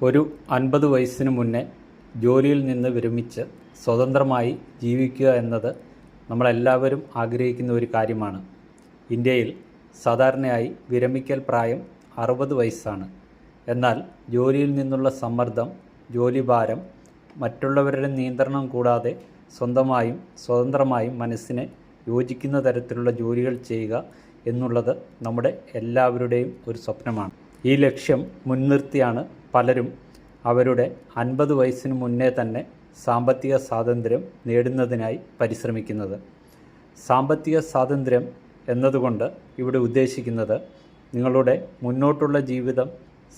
ഒരു 50 വയസ്സിന് മുന്നേ ജോലിയിൽ നിന്ന് വിരമിച്ച് സ്വതന്ത്രമായി ജീവിക്കുക എന്നത് നമ്മളെല്ലാവരും ആഗ്രഹിക്കുന്ന ഒരു കാര്യമാണ്. ഇന്ത്യയിൽ സാധാരണയായി വിരമിക്കൽ പ്രായം 60 വയസ്സാണ്. എന്നാൽ ജോലിയിൽ നിന്നുള്ള സമ്മർദ്ദം, ജോലിഭാരം, മറ്റുള്ളവരുടെ നിയന്ത്രണം കൂടാതെ സ്വന്തമായും സ്വതന്ത്രമായും മനസ്സിനെ യോജിക്കുന്ന തരത്തിലുള്ള ജോലികൾ ചെയ്യുക എന്നുള്ളത് നമ്മുടെ എല്ലാവരുടെയും ഒരു സ്വപ്നമാണ്. ഈ ലക്ഷ്യം മുൻനിർത്തിയാണ് പലരും അവരുടെ 50 വയസ്സിന് മുന്നേ തന്നെ സാമ്പത്തിക സ്വാതന്ത്ര്യം നേടുന്നതിനായി പരിശ്രമിക്കുന്നത്. സാമ്പത്തിക സ്വാതന്ത്ര്യം എന്നതുകൊണ്ട് ഇവിടെ ഉദ്ദേശിക്കുന്നത് നിങ്ങളുടെ മുന്നോട്ടുള്ള ജീവിതം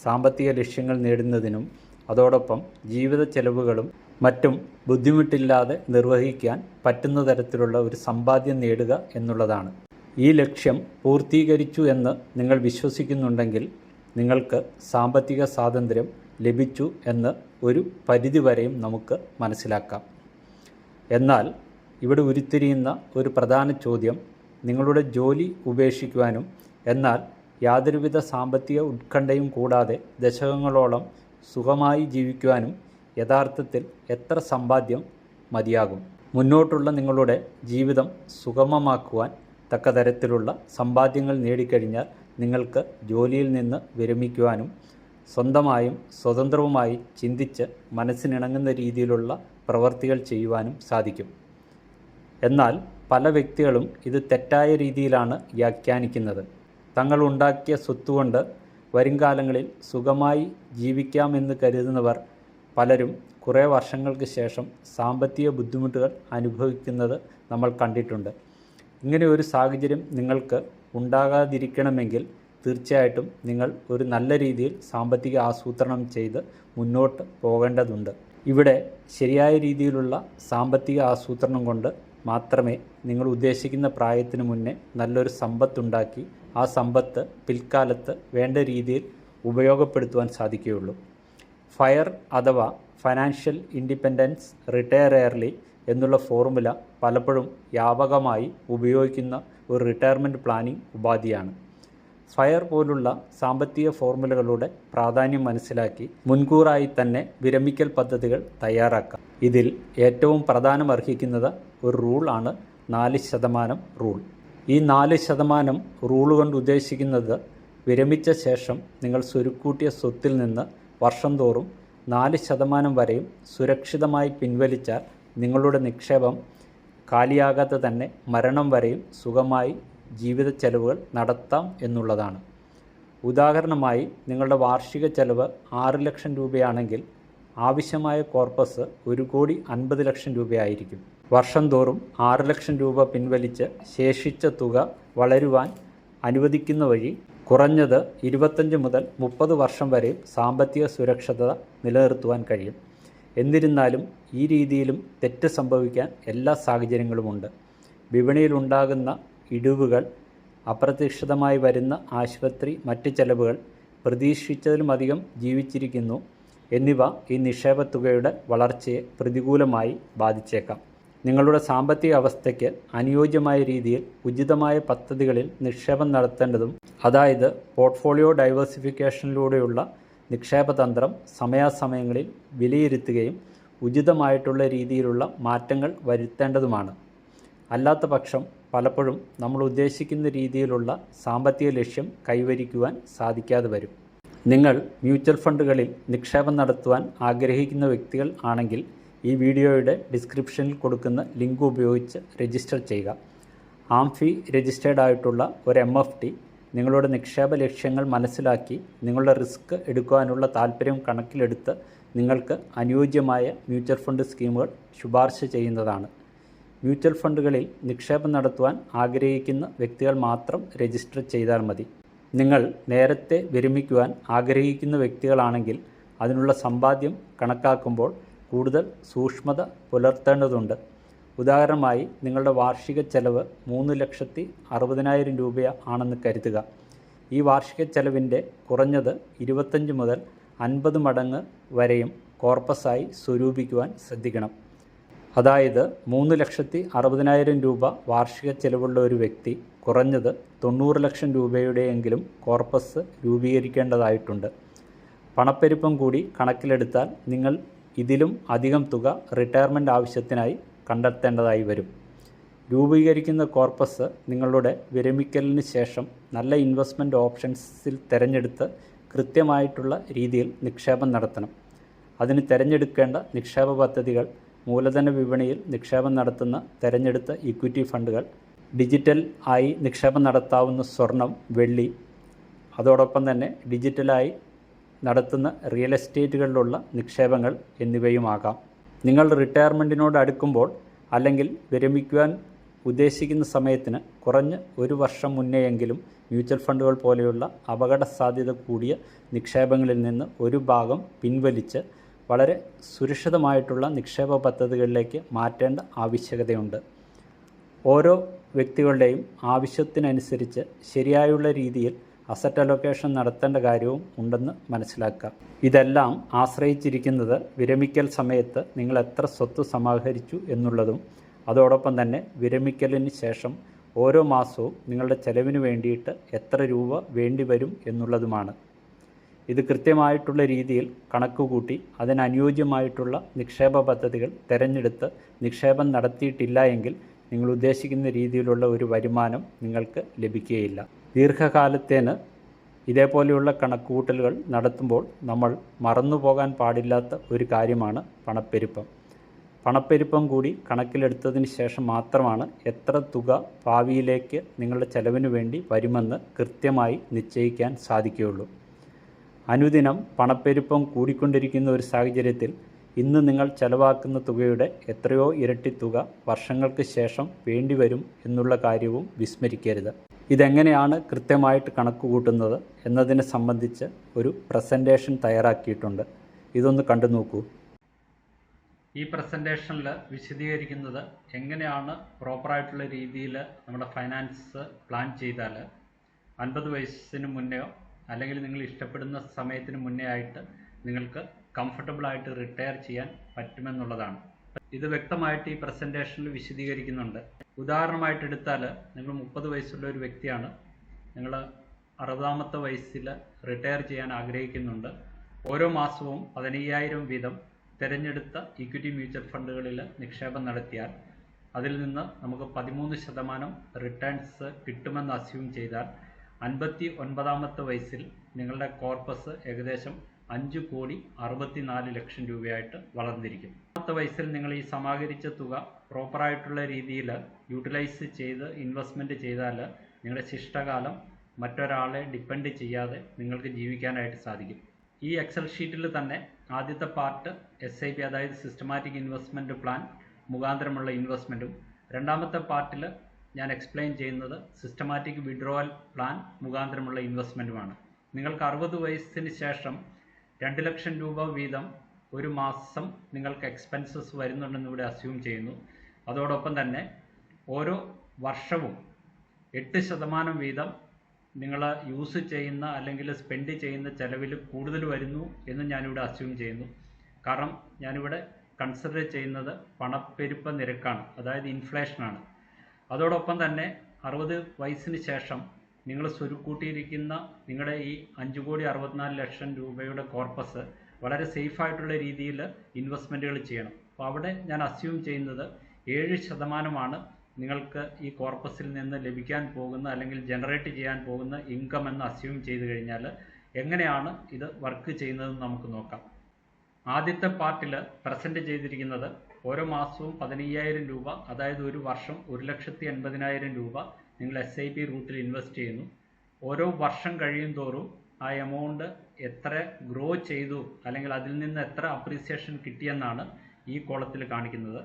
സാമ്പത്തിക ലക്ഷ്യങ്ങൾ നേടുന്നതിനും അതോടൊപ്പം ജീവിത ചെലവുകളും മറ്റും ബുദ്ധിമുട്ടില്ലാതെ നിർവഹിക്കാൻ പറ്റുന്ന തരത്തിലുള്ള ഒരു സമ്പാദ്യം നേടുക എന്നുള്ളതാണ്. ഈ ലക്ഷ്യം പൂർത്തീകരിച്ചു എന്ന് നിങ്ങൾ വിശ്വസിക്കുന്നുണ്ടെങ്കിൽ നിങ്ങൾക്ക് സാമ്പത്തിക സ്വാതന്ത്ര്യം ലഭിച്ചു എന്ന് ഒരു പരിധിവരെയും നമുക്ക് മനസ്സിലാക്കാം. എന്നാൽ ഇവിടെ ഉരുത്തിരിയുന്ന ഒരു പ്രധാന ചോദ്യം, നിങ്ങളുടെ ജോലി ഉപേക്ഷിക്കുവാനും എന്നാൽ യാതൊരുവിധ സാമ്പത്തിക ഉത്കണ്ഠയും കൂടാതെ ദശകങ്ങളോളം സുഖമായി ജീവിക്കുവാനും യഥാർത്ഥത്തിൽ എത്ര സമ്പാദ്യം മതിയാകും? മുന്നോട്ടുള്ള നിങ്ങളുടെ ജീവിതം സുഗമമാക്കുവാൻ തക്ക തരത്തിലുള്ള സമ്പാദ്യങ്ങൾ നേടിക്കഴിഞ്ഞാൽ നിങ്ങൾക്ക് ജോലിയിൽ നിന്ന് വിരമിക്കുവാനും സ്വന്തമായും സ്വതന്ത്രവുമായി ചിന്തിച്ച് മനസ്സിനിണങ്ങുന്ന രീതിയിലുള്ള പ്രവർത്തികൾ ചെയ്യുവാനും സാധിക്കും. എന്നാൽ പല വ്യക്തികളും ഇത് തെറ്റായ രീതിയിലാണ് വ്യാഖ്യാനിക്കുന്നത്. തങ്ങൾ ഉണ്ടാക്കിയ സ്വത്തുകൊണ്ട് വരുംകാലങ്ങളിൽ സുഖമായി ജീവിക്കാമെന്ന് കരുതുന്നവർ പലരും കുറേ വർഷങ്ങൾക്ക് ശേഷം സാമ്പത്തിക ബുദ്ധിമുട്ടുകൾ അനുഭവിക്കുന്നത് നമ്മൾ കണ്ടിട്ടുണ്ട്. ഇങ്ങനെ ഒരു സാഹചര്യം നിങ്ങൾക്ക് ഉണ്ടാകാതിരിക്കണമെങ്കിൽ തീർച്ചയായിട്ടും നിങ്ങൾ ഒരു നല്ല രീതിയിൽ സാമ്പത്തിക ആസൂത്രണം ചെയ്ത് മുന്നോട്ട് പോകേണ്ടതുണ്ട്. ഇവിടെ ശരിയായ രീതിയിലുള്ള സാമ്പത്തിക ആസൂത്രണം കൊണ്ട് മാത്രമേ നിങ്ങൾ ഉദ്ദേശിക്കുന്ന പ്രായത്തിന് മുന്നേ നല്ലൊരു സമ്പത്തുണ്ടാക്കി ആ സമ്പത്ത് പിൽക്കാലത്ത് വേണ്ട രീതിയിൽ ഉപയോഗപ്പെടുത്തുവാൻ സാധിക്കുകയുള്ളൂ. ഫയർ അഥവാ ഫൈനാൻഷ്യൽ ഇൻഡിപെൻഡൻസ് റിട്ടയർ എയർലി എന്നുള്ള ഫോർമുല പലപ്പോഴും വ്യാപകമായി ഉപയോഗിക്കുന്ന ഒരു റിട്ടയർമെൻറ്റ് പ്ലാനിംഗ് ഉപാധിയാണ്. ഫയർ പോലുള്ള സാമ്പത്തിക ഫോർമുലകളുടെ പ്രാധാന്യം മനസ്സിലാക്കി മുൻകൂറായി തന്നെ വിരമിക്കൽ പദ്ധതികൾ തയ്യാറാക്കാം. ഇതിൽ ഏറ്റവും പ്രാധാന്യമർഹിക്കുന്നത് ഒരു റൂളാണ് 4% റൂൾ. ഈ 4% റൂൾ കൊണ്ട് ഉദ്ദേശിക്കുന്നത് വിരമിച്ച ശേഷം നിങ്ങൾ സ്വരുക്കൂട്ടിയ സ്വത്തിൽ നിന്ന് വർഷം തോറും 4% വരെയും സുരക്ഷിതമായി പിൻവലിച്ചാൽ നിങ്ങളുടെ നിക്ഷേപം കാലിയാകാതെ തന്നെ മരണം വരെയും സുഖമായി ജീവിത ചെലവുകൾ നടത്താം എന്നുള്ളതാണ്. ഉദാഹരണമായി നിങ്ങളുടെ വാർഷിക ചെലവ് 6 ലക്ഷം രൂപയാണെങ്കിൽ ആവശ്യമായ കോർപ്പസ് 1,50,00,000 രൂപയായിരിക്കും. വർഷം തോറും 6 ലക്ഷം രൂപ പിൻവലിച്ച് ശേഷിച്ച തുക വളരുവാൻ അനുവദിക്കുന്ന വഴി കുറഞ്ഞത് 25 മുതൽ 30 വർഷം വരെ സാമ്പത്തിക സുരക്ഷത നിലനിർത്തുവാൻ കഴിയും. എന്നിരുന്നാലും ഈ രീതിയിലും തെറ്റ് സംഭവിക്കാൻ എല്ലാ സാഹചര്യങ്ങളുമുണ്ട്. വിപണിയിലുണ്ടാകുന്ന ഇടിവുകൾ, അപ്രതീക്ഷിതമായി വരുന്ന ആശുപത്രി മറ്റ് ചെലവുകൾ, പ്രതീക്ഷിച്ചതിലുമധികം ജീവിച്ചിരിക്കുന്നു എന്നിവ ഈ നിക്ഷേപത്തുകയുടെ വളർച്ചയെ പ്രതികൂലമായി ബാധിച്ചേക്കാം. നിങ്ങളുടെ സാമ്പത്തിക അവസ്ഥയ്ക്ക് അനുയോജ്യമായ രീതിയിൽ ഉചിതമായ പദ്ധതികളിൽ നിക്ഷേപം നടത്തേണ്ടതും, അതായത് പോർട്ട്ഫോളിയോ ഡൈവേഴ്സിഫിക്കേഷനിലൂടെയുള്ള നിക്ഷേപതന്ത്രം സമയാസമയങ്ങളിൽ വിലയിരുത്തുകയും ഉചിതമായിട്ടുള്ള രീതിയിലുള്ള മാറ്റങ്ങൾ വരുത്തേണ്ടതുമാണ്. അല്ലാത്ത പക്ഷം പലപ്പോഴും നമ്മൾ ഉദ്ദേശിക്കുന്ന രീതിയിലുള്ള സാമ്പത്തിക ലക്ഷ്യം കൈവരിക്കുവാൻ സാധിക്കാതെ വരും. നിങ്ങൾ മ്യൂച്വൽ ഫണ്ടുകളിൽ നിക്ഷേപം നടത്തുവാൻ ആഗ്രഹിക്കുന്ന വ്യക്തികൾ ആണെങ്കിൽ ഈ വീഡിയോയുടെ ഡിസ്ക്രിപ്ഷനിൽ കൊടുക്കുന്ന ലിങ്ക് ഉപയോഗിച്ച് രജിസ്റ്റർ ചെയ്യുക. ആംഫി രജിസ്റ്റേർഡ് ആയിട്ടുള്ള ഒരു MFT നിങ്ങളുടെ നിക്ഷേപ ലക്ഷ്യങ്ങൾ മനസ്സിലാക്കി നിങ്ങളുടെ റിസ്ക് എടുക്കുവാനുള്ള താല്പര്യം കണക്കിലെടുത്ത് നിങ്ങൾക്ക് അനുയോജ്യമായ മ്യൂച്വൽ ഫണ്ട് സ്കീമുകൾ ശുപാർശ ചെയ്യുന്നതാണ്. മ്യൂച്വൽ ഫണ്ടുകളിൽ നിക്ഷേപം നടത്തുവാൻ ആഗ്രഹിക്കുന്ന വ്യക്തികൾ മാത്രം രജിസ്റ്റർ ചെയ്താൽ മതി. നിങ്ങൾ നേരത്തെ വിരമിക്കുവാൻ ആഗ്രഹിക്കുന്ന വ്യക്തികളാണെങ്കിൽ അതിനുള്ള സമ്പാദ്യം കണക്കാക്കുമ്പോൾ കൂടുതൽ സൂക്ഷ്മത പുലർത്തേണ്ടതുണ്ട്. ഉദാഹരണമായി നിങ്ങളുടെ വാർഷിക ചെലവ് 3,60,000 രൂപ ആണെന്ന് കരുതുക. ഈ വാർഷിക ചെലവിൻ്റെ കുറഞ്ഞത് 25 മുതൽ 50 മടങ്ങ് വരെയും കോർപ്പസായി സ്വരൂപിക്കുവാൻ ശ്രദ്ധിക്കണം. അതായത് 3,60,000 രൂപ വാർഷിക ചെലവുള്ള ഒരു വ്യക്തി കുറഞ്ഞത് 90 ലക്ഷം രൂപയുടെയെങ്കിലും കോർപ്പസ് രൂപീകരിക്കേണ്ടതായിട്ടുണ്ട്. പണപ്പെരുപ്പം കൂടി കണക്കിലെടുത്താൽ നിങ്ങൾ ഇതിലും അധികം തുക റിട്ടയർമെൻറ്റ് ആവശ്യത്തിനായി കണ്ടെത്തേണ്ടതായി വരും. രൂപീകരിക്കുന്ന കോർപ്പസ് നിങ്ങളുടെ വിരമിക്കലിന് ശേഷം നല്ല ഇൻവെസ്റ്റ്മെൻറ്റ് ഓപ്ഷൻസിൽ തിരഞ്ഞെടുത്ത് കൃത്യമായിട്ടുള്ള രീതിയിൽ നിക്ഷേപം നടത്തണം. അതിന് തിരഞ്ഞെടുക്കേണ്ട നിക്ഷേപ പദ്ധതികൾ മൂലധന വിപണിയിൽ നിക്ഷേപം നടത്തുന്ന തിരഞ്ഞെടുത്ത ഇക്വിറ്റി ഫണ്ടുകൾ, ഡിജിറ്റൽ ആയി നിക്ഷേപം നടത്താവുന്ന സ്വർണം, വെള്ളി, അതോടൊപ്പം തന്നെ ഡിജിറ്റലായി നടത്തുന്ന റിയൽ എസ്റ്റേറ്റുകളിലുള്ള നിക്ഷേപങ്ങൾ എന്നിവയുമാകാം. നിങ്ങൾ റിട്ടയർമെൻറ്റിനോട് അടുക്കുമ്പോൾ അല്ലെങ്കിൽ വിരമിക്കുവാൻ ഉദ്ദേശിക്കുന്ന സമയത്തിന് കുറഞ്ഞ് 1 വർഷം മുന്നെയെങ്കിലും മ്യൂച്വൽ ഫണ്ടുകൾ പോലെയുള്ള അപകട സാധ്യത കൂടിയ നിക്ഷേപങ്ങളിൽ നിന്ന് ഒരു ഭാഗം പിൻവലിച്ച് വളരെ സുരക്ഷിതമായിട്ടുള്ള നിക്ഷേപ പദ്ധതികളിലേക്ക് മാറ്റേണ്ട ആവശ്യകതയുണ്ട്. ഓരോ വ്യക്തികളുടെയും ആവശ്യത്തിനനുസരിച്ച് ശരിയായുള്ള രീതിയിൽ അസറ്റ് അലൊക്കേഷൻ നടത്തേണ്ട കാര്യവും ഉണ്ടെന്ന് മനസ്സിലാക്കുക. ഇതെല്ലാം ആശ്രയിച്ചിരിക്കുന്നത് വിരമിക്കൽ സമയത്ത് നിങ്ങൾ എത്ര സ്വത്ത് സമാഹരിച്ചു എന്നുള്ളതും അതോടൊപ്പം തന്നെ വിരമിക്കലിന് ശേഷം ഓരോ മാസവും നിങ്ങളുടെ ചെലവിന് വേണ്ടിയിട്ട് എത്ര രൂപ വേണ്ടിവരും എന്നുള്ളതുമാണ്. ഇത് കൃത്യമായിട്ടുള്ള രീതിയിൽ കണക്കുകൂട്ടി അതിനനുയോജ്യമായിട്ടുള്ള നിക്ഷേപ പദ്ധതികൾ തിരഞ്ഞെടുത്ത് നിക്ഷേപം നടത്തിയിട്ടില്ല എങ്കിൽ നിങ്ങൾ ഉദ്ദേശിക്കുന്ന രീതിയിലുള്ള ഒരു വരുമാനം നിങ്ങൾക്ക് ലഭിക്കുകയില്ല. ദീർഘകാലത്തേന് ഇതേപോലെയുള്ള കണക്കുകൂട്ടലുകൾ നടത്തുമ്പോൾ നമ്മൾ മറന്നുപോകാൻ പാടില്ലാത്ത ഒരു കാര്യമാണ് പണപ്പെരുപ്പം. പണപ്പെരുപ്പം കൂടി കണക്കിലെടുത്തതിന് ശേഷം മാത്രമാണ് എത്ര തുക ഭാവിയിലേക്ക് നിങ്ങളുടെ ചെലവിന് വേണ്ടി വരുമെന്ന് കൃത്യമായി നിശ്ചയിക്കാൻ സാധിക്കുകയുള്ളൂ. അനുദിനം പണപ്പെരുപ്പം കൂടിക്കൊണ്ടിരിക്കുന്ന ഒരു സാഹചര്യത്തിൽ ഇന്ന് നിങ്ങൾ ചെലവാക്കുന്ന തുകയുടെ എത്രയോ ഇരട്ടി തുക വർഷങ്ങൾക്ക് ശേഷം വേണ്ടിവരും എന്നുള്ള കാര്യവും വിസ്മരിക്കരുത്. ഇതെങ്ങനെയാണ് കൃത്യമായിട്ട് കണക്ക് കൂട്ടുന്നത് എന്നതിനെ സംബന്ധിച്ച് ഒരു പ്രസൻറ്റേഷൻ തയ്യാറാക്കിയിട്ടുണ്ട്. ഇതൊന്ന് കണ്ടു നോക്കൂ. ഈ പ്രസൻറ്റേഷനിൽ വിശദീകരിക്കുന്നത് എങ്ങനെയാണ് പ്രോപ്പറായിട്ടുള്ള രീതിയിൽ നമ്മുടെ ഫൈനാൻസ് പ്ലാൻ ചെയ്താൽ 50 വയസ്സിന് മുന്നെയോ അല്ലെങ്കിൽ നിങ്ങൾ ഇഷ്ടപ്പെടുന്ന സമയത്തിന് മുന്നേ ആയിട്ട് നിങ്ങൾക്ക് കംഫർട്ടബിളായിട്ട് റിട്ടയർ ചെയ്യാൻ പറ്റുമെന്നുള്ളതാണ്. ഇത് വ്യക്തമായിട്ട് ഈ പ്രസൻറ്റേഷനിൽ വിശദീകരിക്കുന്നുണ്ട്. ഉദാഹരണമായിട്ട് എടുത്താൽ നിങ്ങൾ 30 വയസ്സുള്ള ഒരു വ്യക്തിയാണ്. നിങ്ങൾ 60ാമത്തെ വയസ്സിൽ റിട്ടയർ ചെയ്യാൻ ആഗ്രഹിക്കുന്നുണ്ട്. ഓരോ മാസവും 15,000 വീതം തിരഞ്ഞെടുത്ത ഇക്വിറ്റി മ്യൂച്വൽ ഫണ്ടുകളിൽ നിക്ഷേപം നടത്തിയാൽ അതിൽ നിന്ന് നമുക്ക് 13% റിട്ടേൺസ് കിട്ടുമെന്ന് അസ്യൂം ചെയ്താൽ 59ാമത്തെ വയസ്സിൽ നിങ്ങളുടെ കോർപ്പസ് ഏകദേശം 5,64,00,000 രൂപയായിട്ട് വളർന്നിരിക്കും. 10ാമത്തെ വയസ്സിൽ നിങ്ങൾ ഈ സമാഹരിച്ച തുക പ്രോപ്പറായിട്ടുള്ള രീതിയിൽ യൂട്ടിലൈസ് ചെയ്ത് ഇൻവെസ്റ്റ്മെൻറ്റ് ചെയ്താൽ നിങ്ങളുടെ ശിഷ്ടകാലം മറ്റൊരാളെ ഡിപ്പെൻഡ് ചെയ്യാതെ നിങ്ങൾക്ക് ജീവിക്കാനായിട്ട് സാധിക്കും. ഈ എക്സൽ ഷീറ്റിൽ തന്നെ ആദ്യത്തെ പാർട്ട് SIP അതായത് സിസ്റ്റമാറ്റിക് ഇൻവെസ്റ്റ്മെൻറ്റ് പ്ലാൻ മുഖാന്തരമുള്ള ഇൻവെസ്റ്റ്മെൻറ്റും, രണ്ടാമത്തെ പാർട്ടിൽ ഞാൻ എക്സ്പ്ലെയിൻ ചെയ്യുന്നത് സിസ്റ്റമാറ്റിക് വിഡ്രോവൽ പ്ലാൻ മുഖാന്തരമുള്ള ഇൻവെസ്റ്റ്മെൻറ്റുമാണ്. നിങ്ങൾക്ക് 60 വയസ്സിന് ശേഷം 2 ലക്ഷം രൂപ വീതം ഒരു മാസം നിങ്ങൾക്ക് എക്സ്പെൻസസ് വരുന്നുണ്ടെന്ന് ഇവിടെ അസ്യൂം ചെയ്യുന്നു. അതോടൊപ്പം തന്നെ ഓരോ വർഷവും 8% വീതം നിങ്ങൾ യൂസ് ചെയ്യുന്ന അല്ലെങ്കിൽ സ്പെൻഡ് ചെയ്യുന്ന ചിലവിൽ കൂടുതൽ വരുന്നു എന്ന് ഞാനിവിടെ അസ്യൂം ചെയ്യുന്നു. കാരണം ഞാനിവിടെ കൺസിഡർ ചെയ്യുന്നത് പണപ്പെരുപ്പ നിരക്കാണ്, അതായത് ഇൻഫ്ലേഷനാണ്. അതോടൊപ്പം തന്നെ 60 വയസ്സിന് ശേഷം നിങ്ങൾ സ്വരുക്കൂട്ടിയിരിക്കുന്ന നിങ്ങളുടെ ഈ 5,64,00,000 രൂപയുടെ കോർപ്പസ് വളരെ സേഫായിട്ടുള്ള രീതിയിൽ ഇൻവെസ്റ്റ്മെൻറ്റുകൾ ചെയ്യണം. അപ്പോൾ അവിടെ ഞാൻ അസ്യൂം ചെയ്യുന്നത് 7% നിങ്ങൾക്ക് ഈ കോർപ്പസിൽ നിന്ന് ലഭിക്കാൻ പോകുന്ന അല്ലെങ്കിൽ ജനറേറ്റ് ചെയ്യാൻ പോകുന്ന ഇൻകം എന്ന് അസ്യൂം ചെയ്ത് കഴിഞ്ഞാൽ എങ്ങനെയാണ് ഇത് വർക്ക് ചെയ്യുന്നതെന്ന് നമുക്ക് നോക്കാം. ആദ്യത്തെ പാർട്ടിൽ പ്രസൻറ്റ് ചെയ്തിരിക്കുന്നത് ഓരോ മാസവും 15,000 രൂപ, അതായത് ഒരു വർഷം 1,80,000 രൂപ നിങ്ങൾ SIP റൂട്ടിൽ ഇൻവെസ്റ്റ് ചെയ്യുന്നു. ഓരോ വർഷം കഴിയും തോറും ആ എമൗണ്ട് എത്ര ഗ്രോ ചെയ്തു അല്ലെങ്കിൽ അതിൽ നിന്ന് എത്ര അപ്രീസിയേഷൻ കിട്ടിയെന്നാണ് ഈ കോളത്തിൽ കാണിക്കുന്നത്.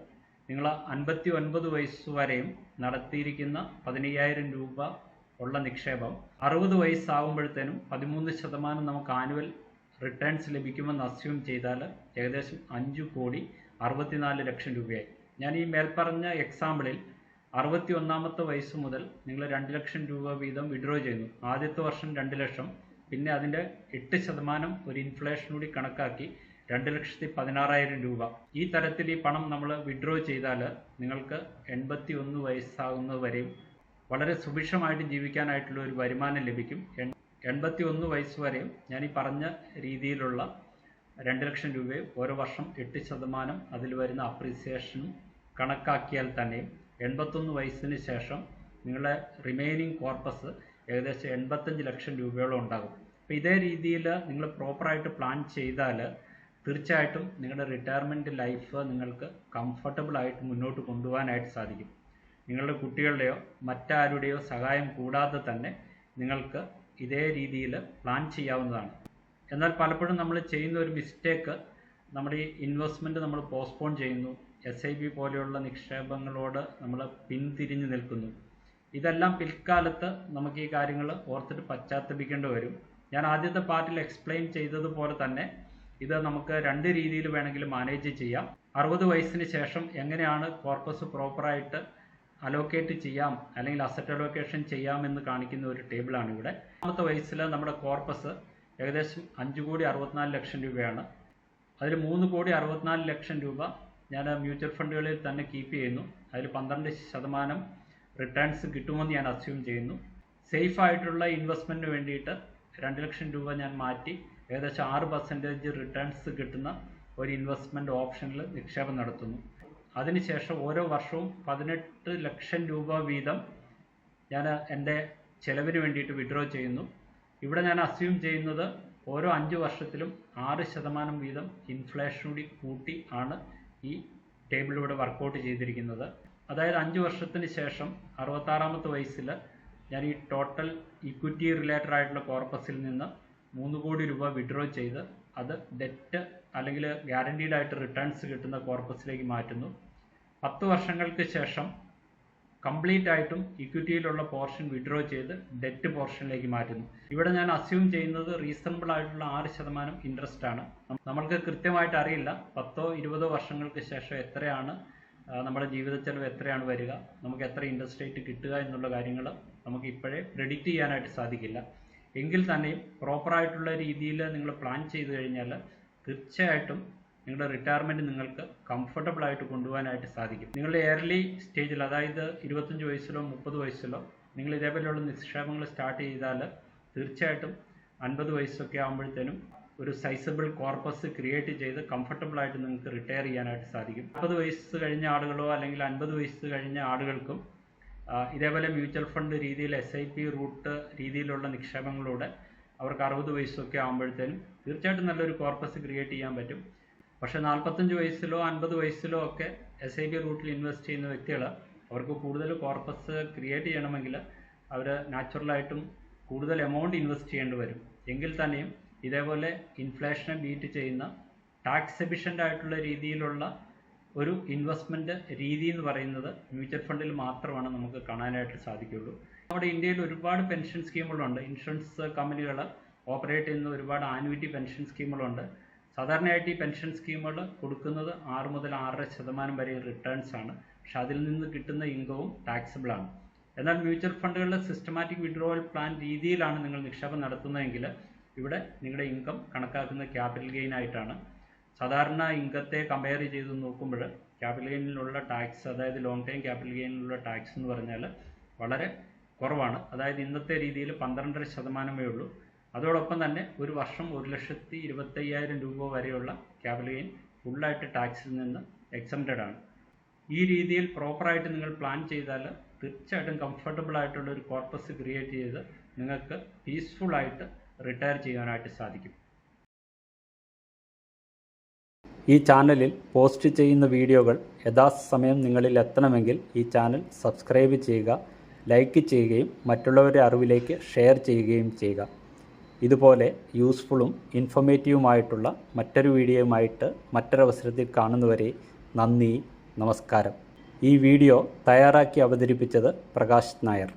നിങ്ങൾ 59 വയസ്സ് വരെയും നടത്തിയിരിക്കുന്ന 15,000 രൂപ ഉള്ള നിക്ഷേപം 60 വയസ്സാകുമ്പോഴത്തേനും 13% നമുക്ക് ആനുവൽ റിട്ടേൺസ് ലഭിക്കുമെന്ന് അസ്യൂം ചെയ്താൽ ഏകദേശം 5,64,00,000 രൂപയായി. ഞാൻ ഈ മേൽപ്പറഞ്ഞ എക്സാമ്പിളിൽ 61ാമത്തെ വയസ്സ് മുതൽ നിങ്ങൾ 2 ലക്ഷം രൂപ വീതം വിഡ്രോ ചെയ്യുന്നു. ആദ്യത്തെ വർഷം 2 ലക്ഷം, പിന്നെ അതിൻ്റെ 8% ഒരു ഇൻഫ്ലേഷൻ കൂടി കണക്കാക്കി 2,16,000 രൂപ. ഈ തരത്തിൽ ഈ പണം നമ്മൾ വിഡ്രോ ചെയ്താൽ നിങ്ങൾക്ക് 81 വയസ്സാകുന്നത് വരെയും വളരെ സുഭിക്ഷമായിട്ട് ജീവിക്കാനായിട്ടുള്ള ഒരു വരുമാനം ലഭിക്കും. 81 വയസ്സ് വരെയും ഞാൻ ഈ പറഞ്ഞ രീതിയിലുള്ള 2 ലക്ഷം രൂപയും ഓരോ വർഷം 8% അതിൽ വരുന്ന അപ്രീസിയേഷനും കണക്കാക്കിയാൽ തന്നെയും 81 വയസ്സിന് ശേഷം നിങ്ങളുടെ റിമൈനിങ് കോർപ്പസ് ഏകദേശം 85 ലക്ഷം രൂപയോളം ഉണ്ടാകും. അപ്പോൾ ഇതേ രീതിയിൽ നിങ്ങൾ പ്രോപ്പറായിട്ട് പ്ലാൻ ചെയ്താൽ തീർച്ചയായിട്ടും നിങ്ങളുടെ റിട്ടയർമെൻറ്റ് ലൈഫ് നിങ്ങൾക്ക് കംഫർട്ടബിളായിട്ട് മുന്നോട്ട് കൊണ്ടുപോകാനായിട്ട് സാധിക്കും. നിങ്ങളുടെ കുട്ടികളുടെയോ മറ്റാരുടെയോ സഹായം കൂടാതെ തന്നെ നിങ്ങൾക്ക് ഇതേ രീതിയിൽ പ്ലാൻ ചെയ്യാവുന്നതാണ്. എന്നാൽ പലപ്പോഴും നമ്മൾ ചെയ്യുന്ന ഒരു മിസ്റ്റേക്ക്, നമ്മുടെ ഈ ഇൻവെസ്റ്റ്മെൻറ്റ് നമ്മൾ പോസ്റ്റ്പോൺ ചെയ്യുന്നു, SIP പോലെയുള്ള നിക്ഷേപങ്ങളോട് നമ്മൾ പിന്തിരിഞ്ഞു നിൽക്കുന്നു. ഇതെല്ലാം പിൽക്കാലത്ത് നമുക്ക് ഈ കാര്യങ്ങൾ ഓർത്തിട്ട് പശ്ചാത്തപിക്കേണ്ടി വരും. ഞാൻ ആദ്യത്തെ പാർട്ടിൽ എക്സ്പ്ലെയിൻ ചെയ്തതുപോലെ തന്നെ ഇത് നമുക്ക് 2 രീതിയിൽ വേണമെങ്കിലും മാനേജ് ചെയ്യാം. 60 വയസ്സിന് ശേഷം എങ്ങനെയാണ് കോർപ്പസ് പ്രോപ്പറായിട്ട് അലോക്കേറ്റ് ചെയ്യാം അല്ലെങ്കിൽ അസറ്റ് അലോക്കേഷൻ ചെയ്യാമെന്ന് കാണിക്കുന്ന ഒരു ടേബിളാണ് ഇവിടെ. 10 വയസ്സിൽ നമ്മുടെ കോർപ്പസ് ഏകദേശം 5,64 ലക്ഷം രൂപയാണ്. അതിൽ 3,64 ലക്ഷം രൂപ ഞാൻ മ്യൂച്വൽ ഫണ്ടുകളിൽ തന്നെ കീപ്പ് ചെയ്യുന്നു. അതിൽ 12% റിട്ടേൺസ് കിട്ടുമെന്ന് ഞാൻ അസ്യൂം ചെയ്യുന്നു. സേഫ് ആയിട്ടുള്ള ഇൻവെസ്റ്റ്മെൻറ്റിന് വേണ്ടിയിട്ട് 2 ലക്ഷം രൂപ ഞാൻ മാറ്റി ഏകദേശം 6% റിട്ടേൺസ് കിട്ടുന്ന ഒരു ഇൻവെസ്റ്റ്മെൻറ്റ് ഓപ്ഷനിൽ നിക്ഷേപം നടത്തുന്നു. അതിനുശേഷം ഓരോ വർഷവും 18 ലക്ഷം രൂപ വീതം ഞാൻ എൻ്റെ ചെലവിന് വേണ്ടിയിട്ട് വിഡ്രോ ചെയ്യുന്നു. ഇവിടെ ഞാൻ അസ്യൂം ചെയ്യുന്നത് ഓരോ 5 വർഷത്തിലും 6% വീതം ഇൻഫ്ലേഷൻ കൂടി കൂട്ടി ആണ് ഈ ടേബിളിലൂടെ വർക്കൗട്ട് ചെയ്തിരിക്കുന്നത്. അതായത് 5 വർഷത്തിന് ശേഷം 66ാമത്തെ വയസ്സിൽ ഞാൻ ഈ ടോട്ടൽ ഇക്വിറ്റി റിലേറ്റഡ് ആയിട്ടുള്ള കോർപ്പസിൽ നിന്ന് 3 കോടി രൂപ വിഡ്രോ ചെയ്ത് അത് ഡെറ്റ് അല്ലെങ്കിൽ ഗ്യാരണ്ടീഡ് ആയിട്ട് റിട്ടേൺസ് കിട്ടുന്ന കോർപ്പസിലേക്ക് മാറ്റുന്നു. 10 വർഷങ്ങൾക്ക് ശേഷം കംപ്ലീറ്റ് ആയിട്ടും ഇക്വിറ്റിയിലുള്ള പോർഷൻ വിഡ്രോ ചെയ്ത് ഡെറ്റ് പോർഷനിലേക്ക് മാറ്റുന്നു. ഇവിടെ ഞാൻ അസ്യൂം ചെയ്യുന്നത് റീസണബിൾ ആയിട്ടുള്ള 6% ഇൻട്രസ്റ്റ് ആണ്. നമ്മൾക്ക് കൃത്യമായിട്ട് അറിയില്ല 10-20 വർഷങ്ങൾക്ക് ശേഷം എത്രയാണ് നമ്മുടെ ജീവിത ചെലവ് എത്രയാണ് വരിക, നമുക്ക് എത്ര ഇൻട്രസ്റ്റ് റേറ്റ് കിട്ടുക എന്നുള്ള കാര്യങ്ങൾ നമുക്ക് ഇപ്പോഴേ പ്രെഡിക്റ്റ് ചെയ്യാനായിട്ട് സാധിക്കില്ല. എങ്കിൽ തന്നെയും പ്രോപ്പറായിട്ടുള്ള രീതിയിൽ നിങ്ങൾ പ്ലാൻ ചെയ്ത് കഴിഞ്ഞാൽ തീർച്ചയായിട്ടും നിങ്ങളുടെ റിട്ടയർമെൻറ്റ് നിങ്ങൾക്ക് കംഫർട്ടബിളായിട്ട് കൊണ്ടുപോകാനായിട്ട് സാധിക്കും. നിങ്ങളുടെ ഏർലി സ്റ്റേജിൽ, അതായത് 25 വയസ്സിലോ 30 വയസ്സിലോ നിങ്ങൾ ഇതേപോലെയുള്ള നിക്ഷേപങ്ങൾ സ്റ്റാർട്ട് ചെയ്താൽ തീർച്ചയായിട്ടും 50 വയസ്സൊക്കെ ആകുമ്പോഴത്തേനും ഒരു സൈസബിൾ കോർപ്പസ് ക്രിയേറ്റ് ചെയ്ത് കംഫർട്ടബിളായിട്ട് നിങ്ങൾക്ക് റിട്ടയർ ചെയ്യാനായിട്ട് സാധിക്കും. 40 വയസ്സ് കഴിഞ്ഞ ആളുകളോ അല്ലെങ്കിൽ 50 വയസ്സ് കഴിഞ്ഞ ആളുകൾക്കും ഇതേപോലെ മ്യൂച്വൽ ഫണ്ട് രീതിയിൽ SIP റൂട്ട് രീതിയിലുള്ള നിക്ഷേപങ്ങളിലൂടെ അവർക്ക് 60 വയസ്സൊക്കെ ആകുമ്പോഴത്തേനും തീർച്ചയായിട്ടും നല്ലൊരു കോർപ്പസ് ക്രിയേറ്റ് ചെയ്യാൻ പറ്റും. പക്ഷേ 45 വയസ്സിലോ 50 വയസ്സിലോ ഒക്കെ SIP റൂട്ടിൽ ഇൻവെസ്റ്റ് ചെയ്യുന്ന വ്യക്തികൾ അവർക്ക് കൂടുതൽ കോർപ്പസ് ക്രിയേറ്റ് ചെയ്യണമെങ്കിൽ അവർ നാച്ചുറലായിട്ടും കൂടുതൽ എമൗണ്ട് ഇൻവെസ്റ്റ് ചെയ്യേണ്ടി വരും. എങ്കിൽ തന്നെയും ഇതേപോലെ ഇൻഫ്ലേഷനെ ബീറ്റ് ചെയ്യുന്ന ടാക്സ് എഫിഷ്യൻ്റ് ആയിട്ടുള്ള രീതിയിലുള്ള ഒരു ഇൻവെസ്റ്റ്മെൻറ്റ് രീതി എന്ന് പറയുന്നത് മ്യൂച്വൽ ഫണ്ടിൽ മാത്രമാണ് നമുക്ക് കാണാനായിട്ട് സാധിക്കുകയുള്ളൂ. നമ്മുടെ ഇന്ത്യയിൽ ഒരുപാട് പെൻഷൻ സ്കീമുകളുണ്ട്. ഇൻഷുറൻസ് കമ്പനികൾ ഓപ്പറേറ്റ് ചെയ്യുന്ന ഒരുപാട് ആനുവിറ്റി പെൻഷൻ സ്കീമുകളുണ്ട്. സാധാരണയായിട്ട് ഈ പെൻഷൻ സ്കീമുകൾ കൊടുക്കുന്നത് 6 മുതൽ 6.5% വരെ റിട്ടേൺസ് ആണ്. പക്ഷെ അതിൽ നിന്ന് കിട്ടുന്ന ഇൻകവും ടാക്സബിൾ ആണ്. എന്നാൽ മ്യൂച്വൽ ഫണ്ടുകളുടെ സിസ്റ്റമാറ്റിക് വിഡ്രോവൽ പ്ലാൻ രീതിയിലാണ് നിങ്ങൾ നിക്ഷേപം നടത്തുന്നതെങ്കിൽ ഇവിടെ നിങ്ങളുടെ ഇൻകം കണക്കാക്കുന്ന ക്യാപിറ്റൽ ഗെയിൻ ആയിട്ടാണ്. സാധാരണ ഇൻകത്തെ കമ്പയർ ചെയ്ത് നോക്കുമ്പോൾ ക്യാപിറ്റൽ ഗെയിനിലുള്ള ടാക്സ്, അതായത് ലോങ് ടൈം ക്യാപിറ്റൽ ഗെയിനിലുള്ള ടാക്സ് എന്ന് പറഞ്ഞാൽ വളരെ കുറവാണ്. അതായത് ഇന്നത്തെ രീതിയിൽ 12.5%മേ ഉള്ളൂ. അതോടൊപ്പം തന്നെ ഒരു വർഷം 1,25,000 രൂപ വരെയുള്ള ക്യാപിറ്റൽ ഗെയിൻ ഫുള്ളായിട്ട് ടാക്സിൽ നിന്ന് എക്സംപ്റ്റഡ് ആണ്. ഈ രീതിയിൽ പ്രോപ്പറായിട്ട് നിങ്ങൾ പ്ലാൻ ചെയ്താൽ തീർച്ചയായിട്ടും കംഫർട്ടബിൾ ആയിട്ടുള്ള ഒരു കോർപ്പസ് ക്രിയേറ്റ് ചെയ്ത് നിങ്ങൾക്ക് പീസ്ഫുള്ളായിട്ട് റിട്ടയർ ചെയ്യാനായിട്ട് സാധിക്കും. ഈ ചാനലിൽ പോസ്റ്റ് ചെയ്യുന്ന വീഡിയോകൾ യഥാസമയം നിങ്ങളിൽ എത്തണമെങ്കിൽ ഈ ചാനൽ സബ്സ്ക്രൈബ് ചെയ്യുക, ലൈക്ക് ചെയ്യുകയും മറ്റുള്ളവരുടെ അറിവിലേക്ക് ഷെയർ ചെയ്യുകയും ചെയ്യുക. ഇതുപോലെ യൂസ്ഫുള്ളും ഇൻഫോർമേറ്റീവുമായിട്ടുള്ള മറ്റൊരു വീഡിയോയുമായിട്ട് മറ്റൊരവസരത്തിൽ കാണുന്നവരെ നന്ദി, നമസ്കാരം. ഈ വീഡിയോ തയ്യാറാക്കി അവതരിപ്പിച്ചത് പ്രകാശ് നായർ.